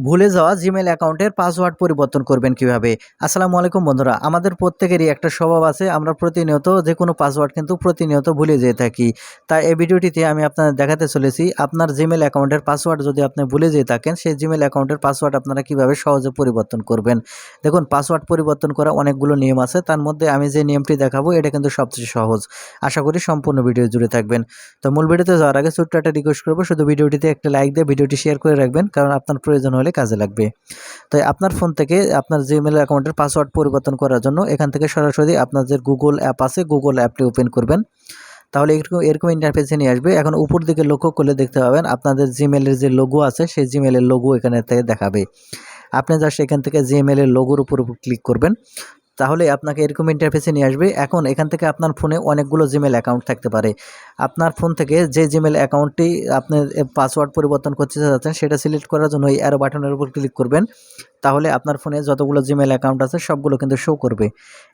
ভুলে যাওয়া জিমেল অ্যাকাউন্টের পাসওয়ার্ড পরিবর্তন করবেন কিভাবে। আসসালামু আলাইকুম বন্ধুরা, আমাদের প্রত্যেকেরই একটা স্বভাব আছে, আমরা প্রতিনিয়ত যে কোনো পাসওয়ার্ড কিন্তু প্রতিনিয়ত ভুলে যেয়ে থাকি। তাই এই ভিডিওটিতে আমি আপনাদের দেখাতে চলেছি আপনার জিমেল অ্যাকাউন্টের পাসওয়ার্ড যদি আপনি ভুলে যেয়ে থাকেন, সেই জিমেল অ্যাকাউন্টের পাসওয়ার্ড আপনারা কিভাবে সহজে পরিবর্তন করবেন। দেখুন, পাসওয়ার্ড পরিবর্তন করা অনেকগুলো নিয়ম আছে, তার মধ্যে আমি যে নিয়মটি দেখাবো এটা কিন্তু সবচেয়ে সহজ। আশা করি সম্পূর্ণ ভিডিও জুড়ে থাকবেন। তো মূল ভিডিওতে যাওয়ার আগে ছোট্ট একটা রিকোয়েস্ট করবো, শুধু ভিডিওটিতে একটা লাইক দিয়ে ভিডিওটি শেয়ার করে রাখবেন, কারণ আপনার প্রয়োজন হলে কাজে লাগবে। তাই আপনার ফোন থেকে আপনার জিমেল অ্যাকাউন্টের পাসওয়ার্ড পরিবর্তন করার জন্য এখান থেকে সরাসরি আপনার যে গুগল অ্যাপ আছে, গুগল অ্যাপটি ওপেন করবেন। তাহলে এরকম ইন্টারফেসে নিয়ে আসবে। এখন উপর দিকে লক্ষ্য করলে দেখতে পাবেন আপনাদের জিমেলের যে লোগো আছে, সেই জিমেলের লোগো এখানে থেকে দেখাবে। আপনি জাস্ট এখান থেকে জিমেলের লোগোর উপর ক্লিক করবেন, তাহলে আপনাকে এরকম ইন্টারফেসে নিয়ে আসবে। এখন এখান থেকে আপনার ফোনে অনেকগুলো জিমেল অ্যাকাউন্ট থাকতে পারে। আপনার ফোন থেকে যে জিমেল অ্যাকাউন্টটি আপনি পাসওয়ার্ড পরিবর্তন করতে চাচ্ছেন, সেটা সিলেক্ট করার জন্য এই অ্যারো বাটনের উপর ক্লিক করবেন। তাহলে আপনার ফোনে যতগুলো জিমেল অ্যাকাউন্ট আছে সবগুলো কিন্তু শো করবে।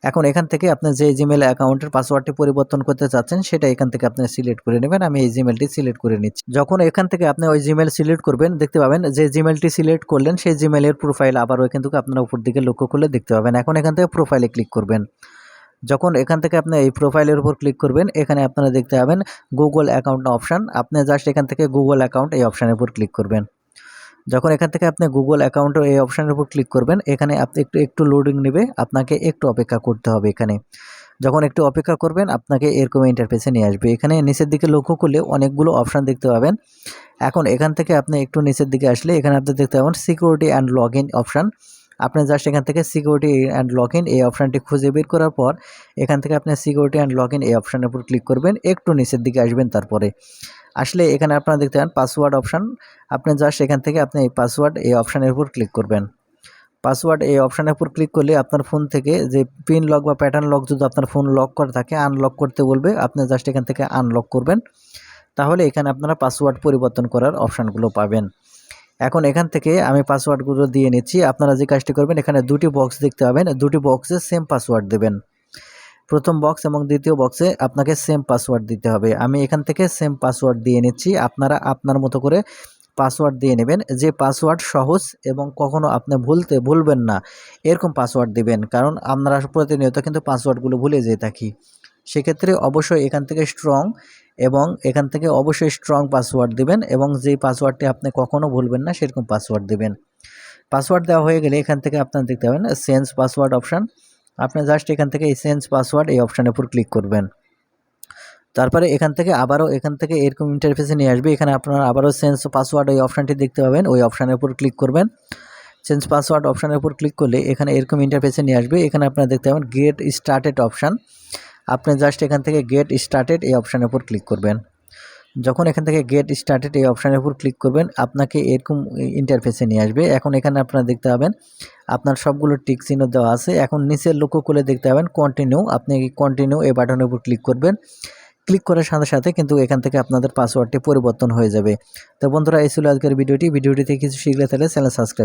এখন এখান থেকে আপনি যে জিমেল অ্যাকাউন্টের পাসওয়ার্ডটি পরিবর্তন করতে চাচ্ছেন, সেটা এখান থেকে আপনি সিলেক্ট করে নেবেন। আমি এই জিমেলটি সিলেক্ট করে নিচ্ছি। যখন এখান থেকে আপনি ওই জিমেল সিলেক্ট করবেন, দেখতে পাবেন যে জিমেলটি সিলেক্ট করলেন সেই জিমেলের প্রোফাইল আবারও কিন্তু আপনারা উপর দিকে লক্ষ্য করলে দেখতে পাবেন। এখন এখান থেকে প্রোফাইলে ক্লিক করবেন। যখন এখান থেকে আপনি এই প্রোফাইলের উপর ক্লিক করবেন, এখানে আপনারা দেখতে পাবেন গুগল অ্যাকাউন্ট অপশান। আপনি জাস্ট এখান থেকে গুগল অ্যাকাউন্ট এই অপশানের উপর ক্লিক করবেন। যখন এখান থেকে আপনি গুগল অ্যাকাউন্টের এই অপশানের উপর ক্লিক করবেন, এখানে আপনি একটু লোডিং নেবে, আপনাকে একটু অপেক্ষা করতে হবে। এখানে যখন একটু অপেক্ষা করবেন, আপনাকে এরকম ইন্টারফেসে নিয়ে আসবে। এখানে নিচের দিকে লক্ষ্য করলে অনেকগুলো অপশান দেখতে পাবেন। এখন এখান থেকে আপনি একটু নিচের দিকে আসলে এখানে আপনি দেখতে পাবেন security and log in option. আপনি জাস্ট এখান থেকে সিকিউরিটি অ্যান্ড লগ ইন এই অপশানটি খুঁজে বের করার পর এখান থেকে আপনি সিকিউরিটি অ্যান্ড লগ ইন এই অপশানের উপর ক্লিক করবেন, একটু নিচের দিকে আসবেন। তারপরে আসলে এখানে আপনারা দেখতে পাবেন পাসওয়ার্ড অপশান। আপনি জাস্ট এখান থেকে আপনি এই পাসওয়ার্ড এই অপশানের উপর ক্লিক করবেন। পাসওয়ার্ড এই অপশানের উপর ক্লিক করলে আপনার ফোন থেকে যে পিন লক বা প্যাটার্ন লক যদি আপনার ফোন লক করা থাকে, আনলক করতে বলবে। আপনি জাস্ট এখান থেকে আনলক করবেন, তাহলে এখানে আপনারা পাসওয়ার্ড পরিবর্তন করার অপশানগুলো পাবেন। এখন এখান থেকে আমি পাসওয়ার্ডগুলো দিয়ে নিচ্ছি। আপনারা যে কাজটি করবেন, এখানে দুটি বক্স দেখতে পাবেন, দুটি বক্সে সেম পাসওয়ার্ড দেবেন। প্রথম বক্স এবং দ্বিতীয় বক্সে আপনাকে সেম পাসওয়ার্ড দিতে হবে। আমি এখান থেকে সেম পাসওয়ার্ড দিয়ে নিচ্ছি। আপনারা আপনার মতো করে পাসওয়ার্ড দিয়ে নেবেন। যে পাসওয়ার্ড সহজ এবং কখনো আপনি ভুলবেন না, এরকম পাসওয়ার্ড দিবেন। কারণ আমরা প্রতিনিয়ত কিন্তু পাসওয়ার্ডগুলো ভুলে যেয়ে থাকি। সেক্ষেত্রে অবশ্যই এখান থেকে স্ট্রং এবং এখান থেকে অবশ্যই স্ট্রং পাসওয়ার্ড দিবেন, এবং যেই পাসওয়ার্ডটি আপনি কখনো ভুলবেন না সেরকম পাসওয়ার্ড দিবেন। পাসওয়ার্ড দেওয়া হয়ে গেলে এখান থেকে আপনারা দেখতে পাবেন চেঞ্জ পাসওয়ার্ড অপশান। আপনি জাস্ট এখান থেকে এই চেঞ্জ পাসওয়ার্ড এই অপশানের উপর ক্লিক করবেন। তারপরে এখান থেকে আবারও এখান থেকে এরকম ইন্টারফেসে নিয়ে আসবে। এখানে আপনারা আবারও চেঞ্জ পাসওয়ার্ড ওই অপশানটি দেখতে পাবেন, ওই অপশানের উপর ক্লিক করবেন। চেঞ্জ পাসওয়ার্ড অপশানের উপর ক্লিক করলে এখানে এরকম ইন্টারফেসে নিয়ে আসবে। এখানে আপনারা দেখতে পাবেন গেট স্টার্টেড অপশান। আপনি জাস্ট এখান থেকে গেট স্টার্টেড এই অপশানের উপর ক্লিক করবেন। যখন এখান থেকে গেট স্টার্টেড এই অপশানের উপর ক্লিক করবেন, আপনাকে এরকম ইন্টারফেসে নিয়ে আসবে। এখন এখানে আপনারা দেখতে পাবেন আপনার সবগুলো টিক চিহ্ন দেওয়া আছে। এখন নিচের লক্ষ্য করে দেখতে পাবেন কন্টিনিউ। আপনি কন্টিনিউ এই বাটনের উপর ক্লিক করবেন। ক্লিক করার সাথে সাথে কিন্তু এখান থেকে আপনাদের পাসওয়ার্ডটি পরিবর্তন হয়ে যাবে। তো বন্ধুরা, এই ছিল আজকের ভিডিওটিতে কিছু শিখলে তাহলে চ্যানেল সাবস্ক্রাইব